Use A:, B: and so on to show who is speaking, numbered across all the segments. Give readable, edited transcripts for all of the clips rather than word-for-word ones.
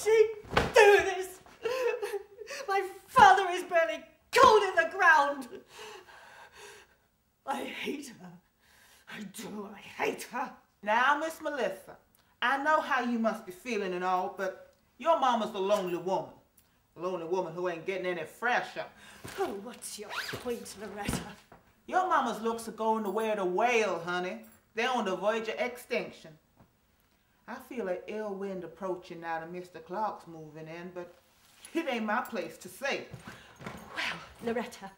A: she do this? My father is barely cold in the ground. I hate her. I do, I hate her.
B: Now, Miss Melissa, I know how you must be feeling and all, but your mama's a lonely woman. A lonely woman who ain't getting any fresher.
A: Oh, what's your point, Loretta?
B: Your mama's looks are going the way of the whale, honey. They're on the verge of extinction. I feel an ill wind approaching now that Mr. Clark's moving in, but it ain't my place to say.
A: Well, Loretta,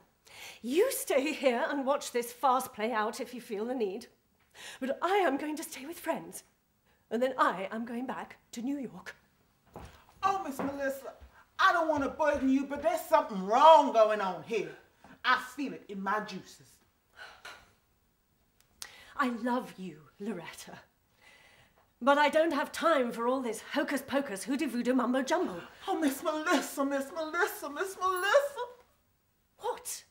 A: you stay here and watch this farce play out if you feel the need. But I am going to stay with friends. And then I am going back to New York.
B: Oh, Miss Melissa, I don't want to burden you, but there's something wrong going on here. I feel it in my juices.
A: I love you, Loretta. But I don't have time for all this hocus-pocus, hooty-voodoo mumbo-jumbo.
B: Oh, Miss Melissa, Miss Melissa, Miss Melissa.
A: What?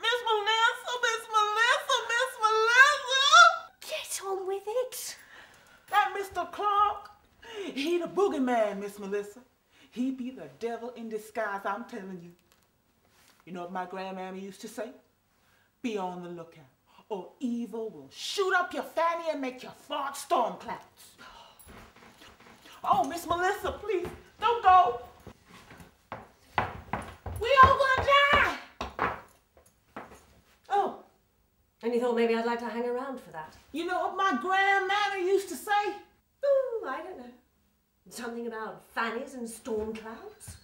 B: Miss Melissa, Miss Melissa, Miss Melissa!
A: Get on with it.
B: That Mr. Clark, he the boogeyman, Miss Melissa. He be the devil in disguise, I'm telling you. You know what my grandmammy used to say? Be on the lookout, or evil will shoot up your fanny and make you fart storm clouds. Oh, Miss Melissa, please, don't go. We all gonna die.
A: Oh, and you thought maybe I'd like to hang around for that?
B: You know what my grandmammy used to say?
A: Oh, I don't know. Something about fannies and storm clouds?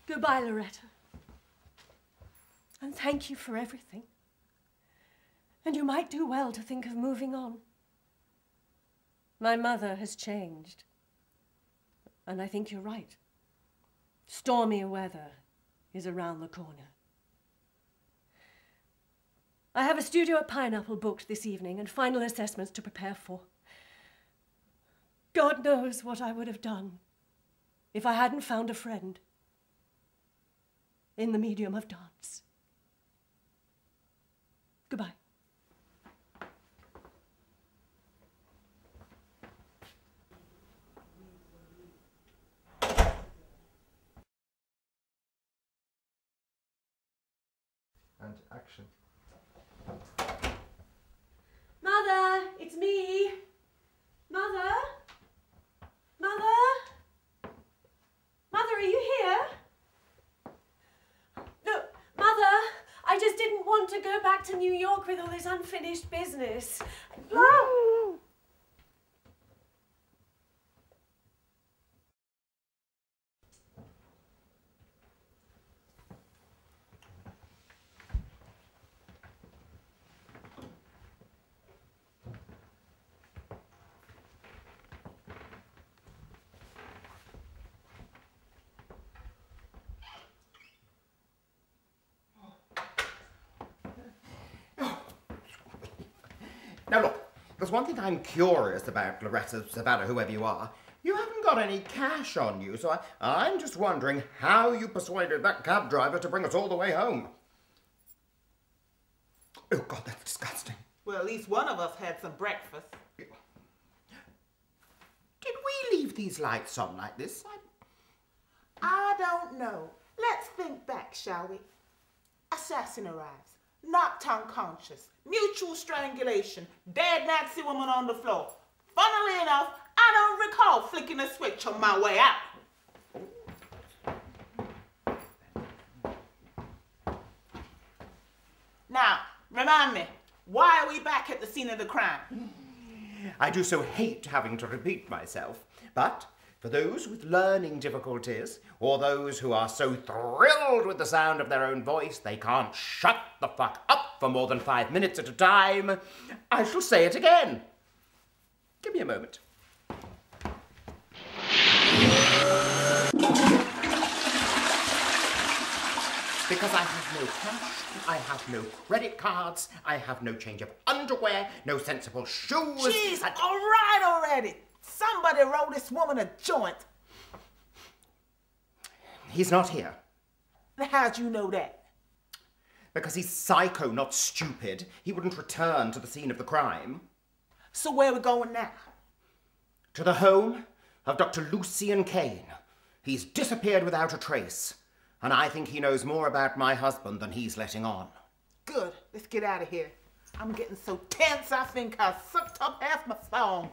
A: Goodbye, Loretta. And thank you for everything. And you might do well to think of moving on. My mother has changed. And I think you're right. Stormy weather is around the corner. I have a studio at Pineapple booked this evening and final assessments to prepare for. God knows what I would have done if I hadn't found a friend in the medium of dance. Goodbye.
C: And action.
A: Mother, it's me. Mother? Mother? Mother, are you here? No, Mother, I just didn't want to go back to New York with all this unfinished business.
C: Now look, there's one thing I'm curious about, Loretta, Savannah, whoever you are. You haven't got any cash on you, so I'm just wondering how you persuaded that cab driver to bring us all the way home. Oh, God, that's disgusting.
B: Well, at least one of us had some breakfast.
C: Did we leave these lights on like this?
B: I don't know. Let's think back, shall we? Assassin arrives, knocked unconscious, mutual strangulation, dead Nazi woman on the floor. Funnily enough, I don't recall flicking a switch on my way out. Now, remind me, why are we back at the scene of the crime?
C: I do so hate having to repeat myself, but for those with learning difficulties, or those who are so thrilled with the sound of their own voice they can't shut the fuck up for more than 5 minutes at a time, I shall say it again. Give me a moment. Because I have no cash, I have no credit cards, I have no change of underwear, no sensible shoes.
B: Jeez, all right already. Somebody roll this woman a joint.
C: He's not here.
B: How'd you know that?
C: Because he's psycho, not stupid. He wouldn't return to the scene of the crime.
B: So where are we going now?
C: To the home of Dr. Lucian Kane. He's disappeared without a trace, and I think he knows more about my husband than he's letting on.
B: Good. Let's get out of here. I'm getting so tense I think I sucked up half my song.